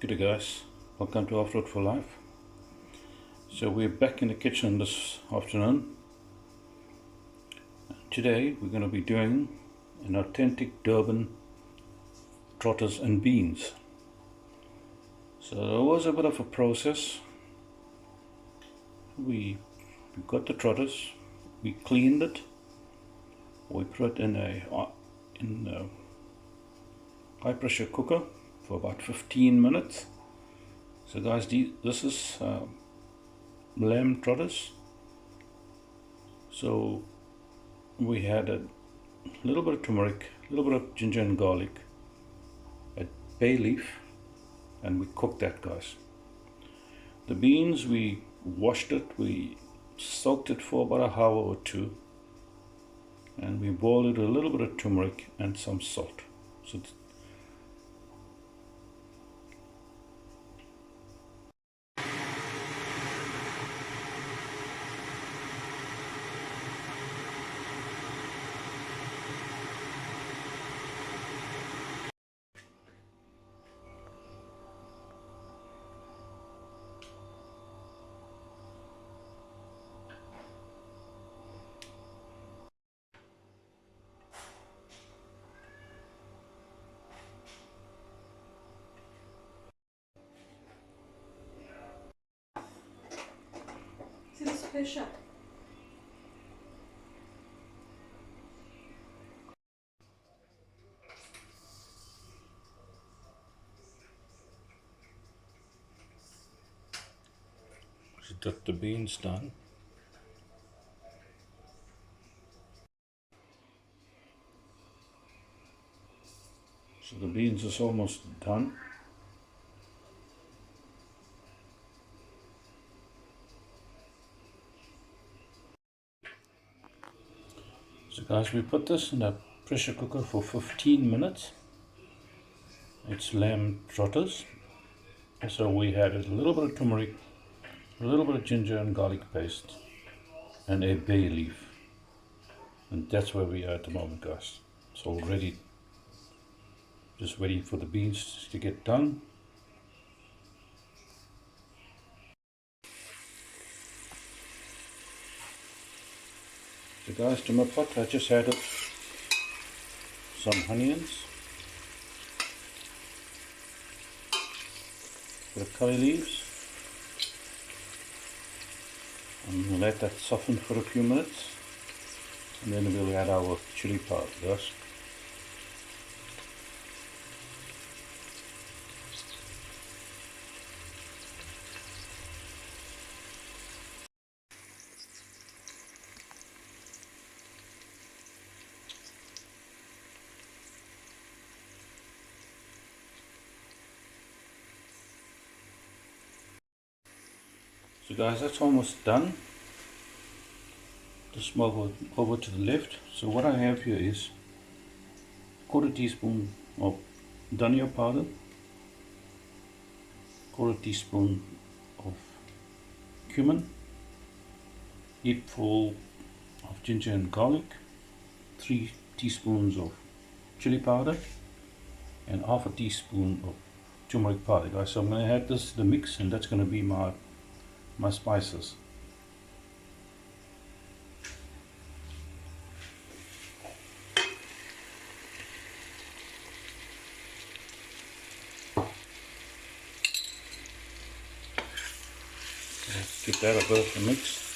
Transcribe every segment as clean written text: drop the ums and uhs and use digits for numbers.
Good day guys, welcome to Off-Road for Life. So we're back in the kitchen this afternoon. Today we're going to be doing an authentic Durban trotters and beans. So it was a bit of a process. We got the trotters, we cleaned it, we put it in a high pressure cooker for about 15 minutes. So guys, this is lamb trotters. So we had a little bit of turmeric, a little bit of ginger and garlic, a bay leaf, and we cooked that, guys. The beans, we washed it, we soaked it for about an hour or two, and we boiled it with a little bit of turmeric and some salt. So Pressure. she got the beans done. So the beans is almost done. So guys, we put this in a pressure cooker for 15 minutes. It's lamb trotters. So we had a little bit of turmeric, a little bit of ginger and garlic paste, and a bay leaf. And that's where we are at the moment, guys. It's all ready. Just waiting for the beans to get done. So guys, to my pot I just added some onions, the curry leaves, and we'll let that soften for a few minutes, and then we'll add our chili powder, guys. So guys, that's almost done. Just move over to the left. So what I have here is quarter teaspoon of dhania powder, quarter teaspoon of cumin, heapful of ginger and garlic, 3 teaspoons of chili powder, and half a teaspoon of turmeric powder, guys. So I'm going to add this to the mix, and that's going to be my spices. Let's give that a bit of a mix.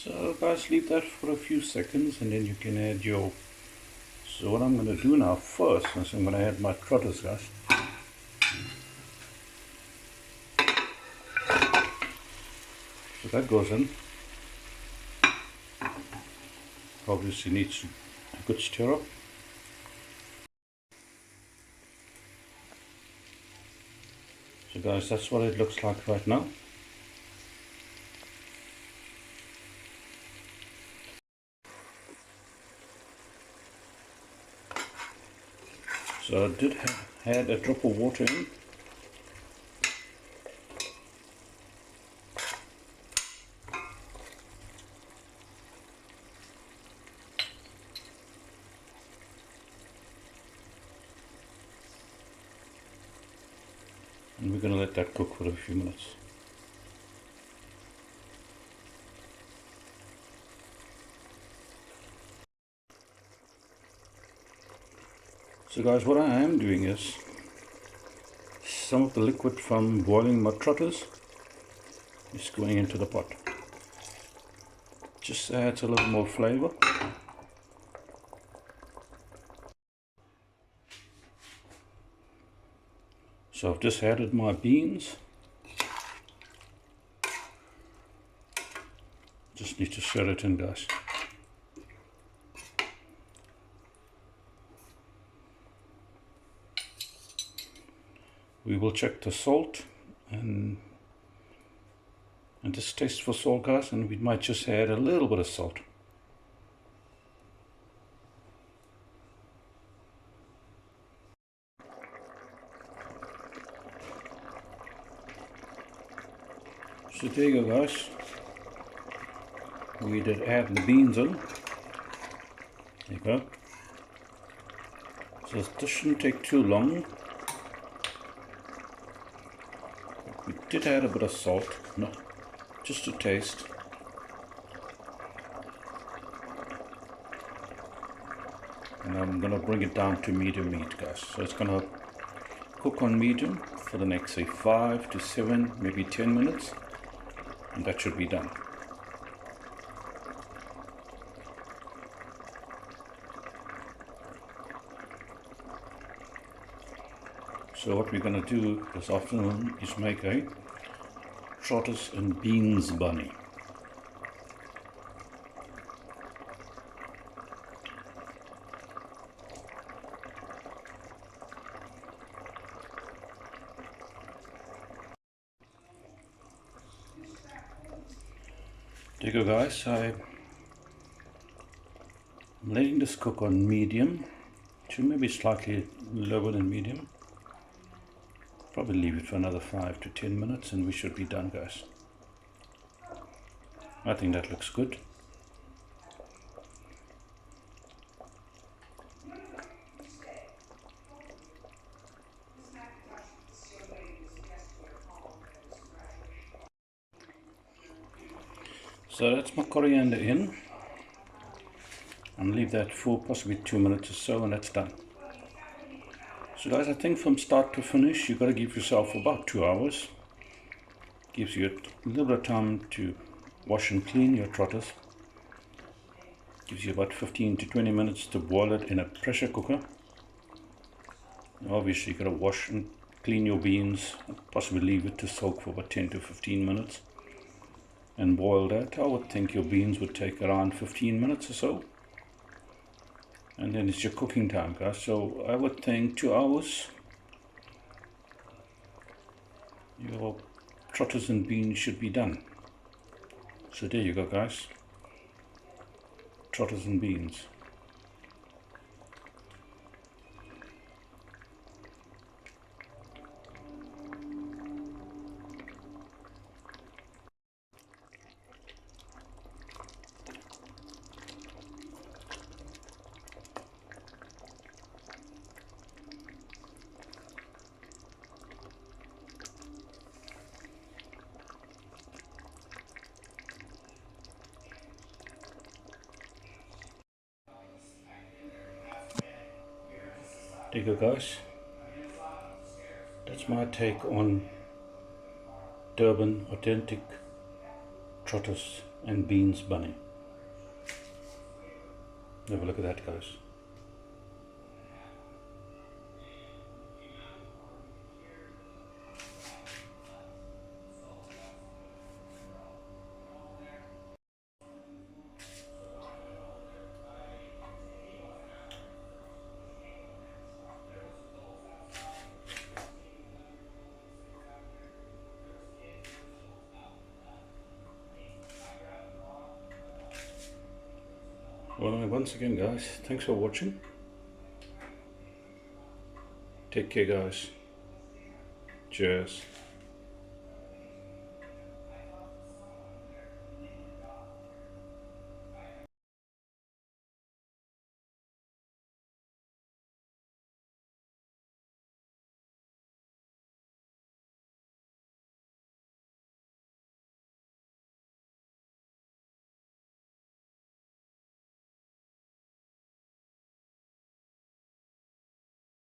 So guys, leave that for a few seconds and then you can add your... So what I'm going to do now first is I'm going to add my trotters, guys. So that goes in. Obviously needs a good stir up. So guys, that's what it looks like right now. So I did add a drop of water in. And we're going to let that cook for a few minutes. So guys, what I am doing is some of the liquid from boiling my trotters is going into the pot. Just adds a little more flavor. So I've just added my beans. Just need to stir it in, guys. We will check the salt and just taste for salt, guys, and we might just add a little bit of salt. So there you go, guys. We did add the beans in. There you go. So this shouldn't take too long. We did add a bit of salt, no, just to taste. And I'm going to bring it down to medium heat, guys. So it's going to cook on medium for the next, say, 5 to 7, maybe 10 minutes. And that should be done. So what we're going to do this afternoon is make a Trotters and beans bunny. There you go, guys. I'm letting this cook on medium to maybe slightly lower than medium. Probably leave it for another 5 to 10 minutes and we should be done, guys. I think that looks good. So that's my coriander in. And leave that for possibly 2 minutes or so and that's done. So guys, I think from start to finish you've got to give yourself about 2 hours. Gives you a little bit of time to wash and clean your trotters. Gives you about 15 to 20 minutes to boil it in a pressure cooker. Obviously you've got to wash and clean your beans, possibly leave it to soak for about 10 to 15 minutes and boil that. I would think your beans would take around 15 minutes or so. And then it's your cooking time, guys. So I would think 2 hours. Your trotters and beans should be done. So there you go, guys. Trotters and beans. There you go, guys. That's my take on Durban authentic trotters and beans bunny. Have a look at that, guys. Well, once again, guys, thanks for watching. Take care, guys. Cheers.